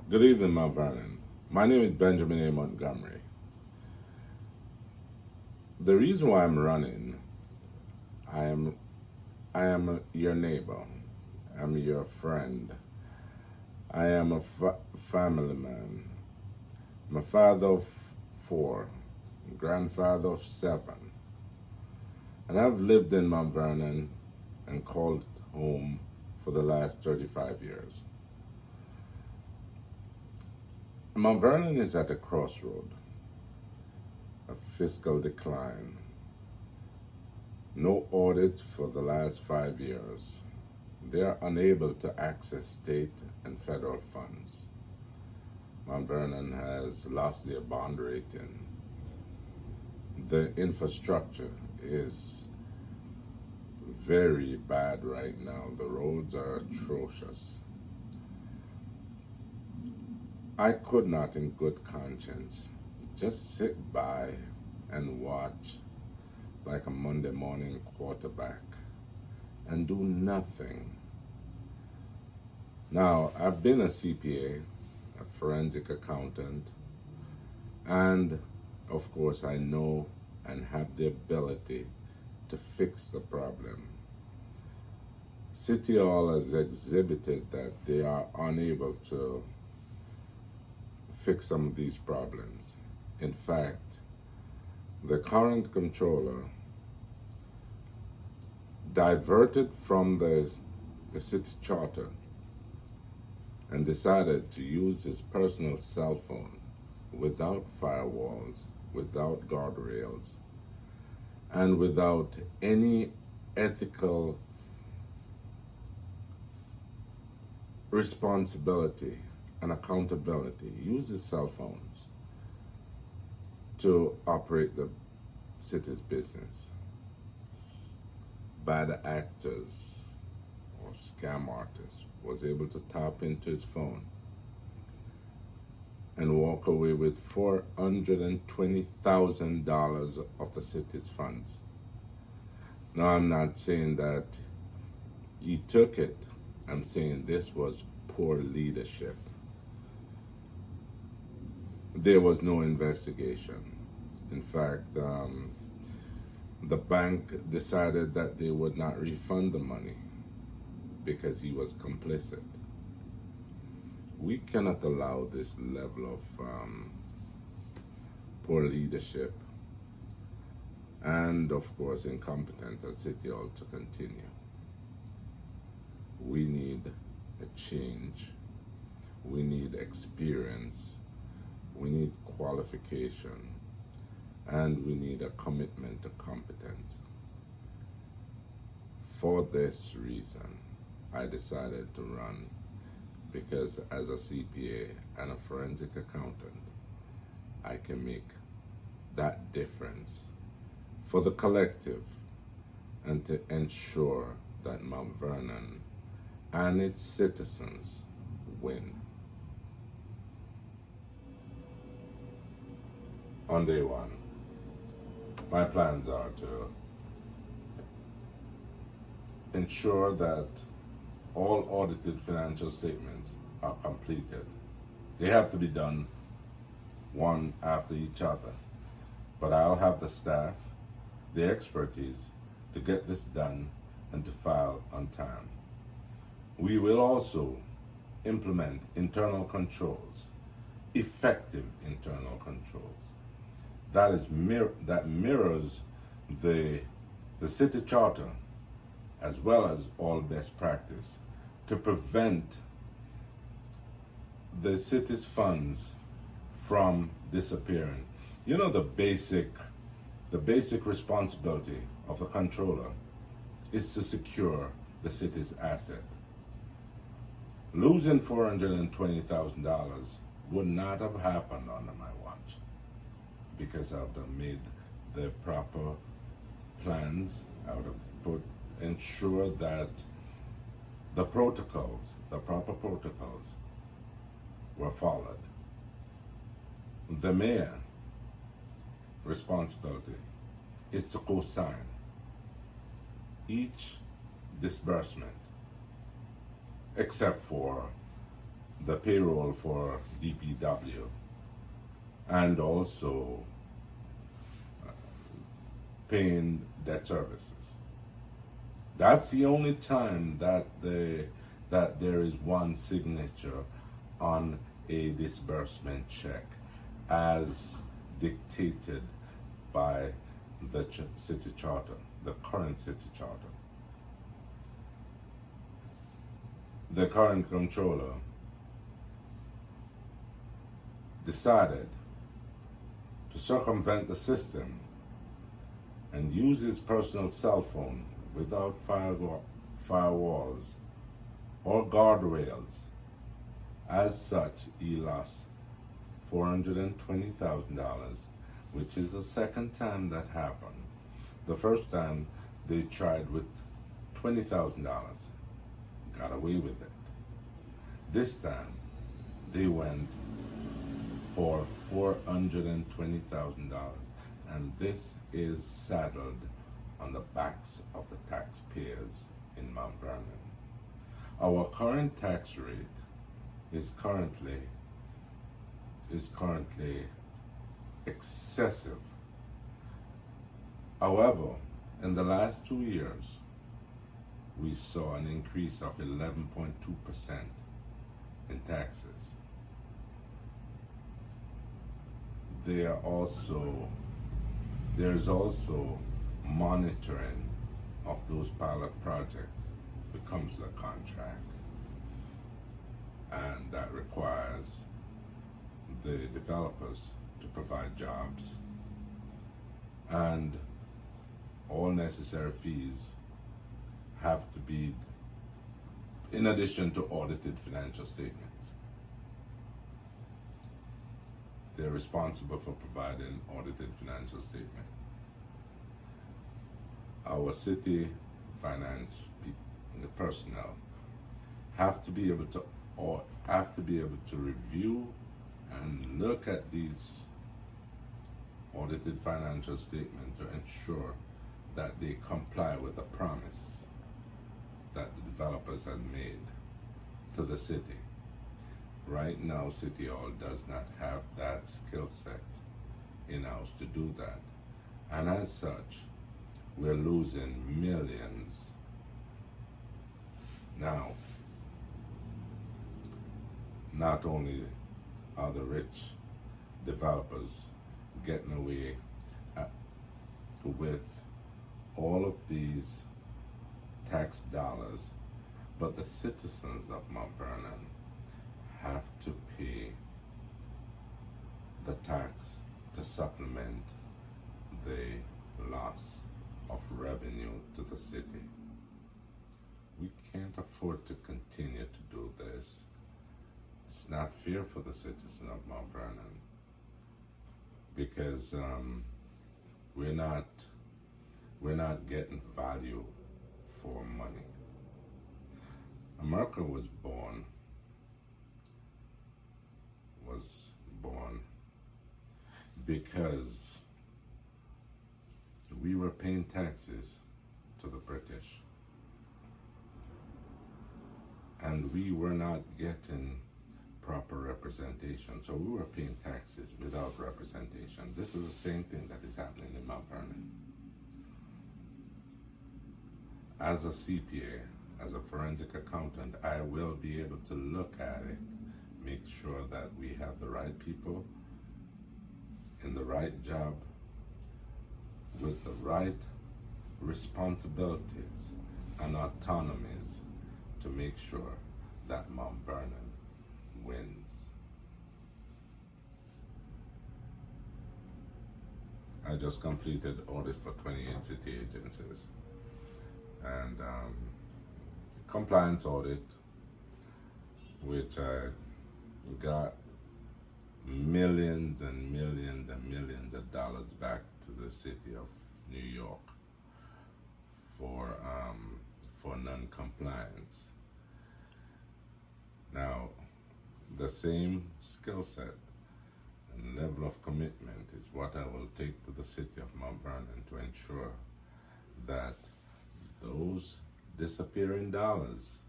Good evening, Mount Vernon. My name is Benjamin A. Montgomery. The reason why I'm running, I am I am your neighbor. I'm your friend. I am a family man. I'm a father of four, grandfather of seven, and I've lived in Mount Vernon and called home for the last 35 years. Mount Vernon is at a crossroad, a fiscal decline, no audits for the last 5 years. They are unable to access state and federal funds. Mount Vernon has lost their bond rating. The infrastructure is very bad right now. The roads are atrocious. I could not, in good conscience, just sit by and watch like a Monday morning quarterback and do nothing. Now, I've been a CPA, a forensic accountant, and of course, I know and have the ability to fix the problem. City Hall has exhibited that they are unable to fix some of these problems. In fact, the current controller diverted from the city charter and decided to use his personal cell phone without firewalls, without guardrails, and without any ethical responsibility and accountability. He used his cell phones to operate the city's business. Bad actors or scam artists was able to tap into his phone and walk away with $420,000 of the city's funds. Now, I'm not saying that he took it. I'm saying this was poor leadership. There was no investigation. In fact, the bank decided that they would not refund the money because he was complicit. We cannot allow this level of poor leadership and, of course, incompetence at City Hall to continue. We need a change. We need experience. We need qualification. And we need a commitment to competence. For this reason, I decided to run because as a CPA and a forensic accountant, I can make that difference for the collective and to ensure that Mount Vernon and its citizens win. On day one, my plans are to ensure that all audited financial statements are completed. They have to be done one after each other, but I'll have the staff, the expertise to get this done and to file on time. We will also implement internal controls, effective internal controls. That mirrors the city charter as well as all best practice to prevent the city's funds from disappearing. You know, the basic responsibility of the controller is to secure the city's asset. Losing $420,000 would not have happened under my watch because I would have made the proper plans. I would have ensured that the proper protocols were followed. The mayor responsibility is to co-sign each disbursement except for the payroll for DPW, and also paying debt services. That's the only time that there is one signature on a disbursement check as dictated by the city charter, the current city charter. The current controller decided to circumvent the system and use his personal cell phone without firewalls or guardrails. As such, he lost $420,000, which is the second time that happened. The first time they tried with $20,000, got away with it. This time they went for $420,000, and this is saddled on the backs of the taxpayers in Mount Vernon. Our current tax rate is currently excessive. However, in the last 2 years, we saw an increase of 11.2% in taxes. There's also monitoring of those pilot projects becomes the contract, and that requires the developers to provide jobs, and all necessary fees have to be in addition to audited financial statements. They're responsible for providing audited financial statement. Our city finance the personnel have to be able to review and look at these audited financial statements to ensure that they comply with the promise that the developers have made to the city. Right now, City Hall does not have that skill set in-house to do that. And as such, we're losing millions. Now, not only are the rich developers getting away with all of these tax dollars, but the citizens of Mount Vernon have to pay the tax to supplement the loss of revenue to the city. We can't afford to continue to do this. It's not fair for the citizens of Mount Vernon, because we're not getting value for money. America was born because we were paying taxes to the British, and we were not getting proper representation. So we were paying taxes without representation. This is the same thing that is happening in Mount Vernon. As a CPA, as a forensic accountant, I will be able to look at it, make sure that we have the right people in the right job with the right responsibilities and autonomies to make sure that Mount Vernon wins. I just completed audit for 28 city agencies, and compliance audit, which I got millions and millions and millions of dollars back to the city of New York for non-compliance. Now, the same skill set and level of commitment is what I will take to the city of Mount Vernon to ensure that those disappearing dollars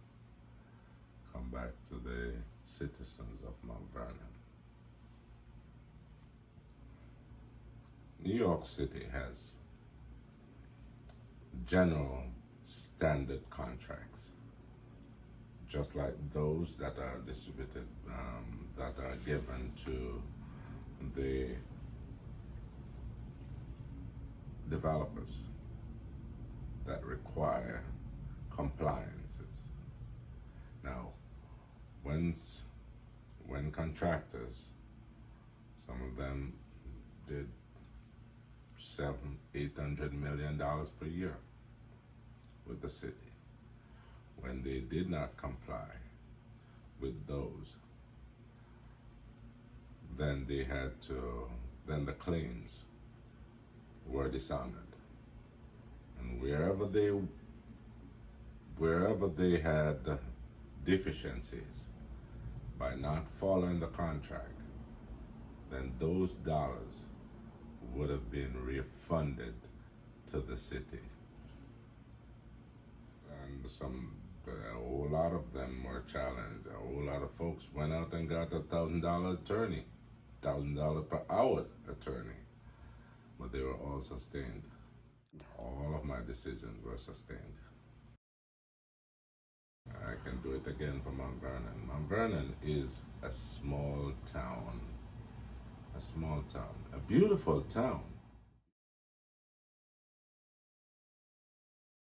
come back to the citizens of Mount Vernon. New York City has general standard contracts, just like those that are distributed, that are given to the developers that require compliances. Now, when contractors, some of them did $700-800 million per year with the city. When they did not comply with those, then then the claims were dishonored. And wherever they had deficiencies by not following the contract, then those dollars would have been refunded to the city. And a whole lot of them were challenged. A whole lot of folks went out and got $1,000 attorney, $1,000 per hour attorney, but they were all sustained. All of my decisions were sustained. I can do it again for Mount Vernon. Mount Vernon is a small town, a beautiful town.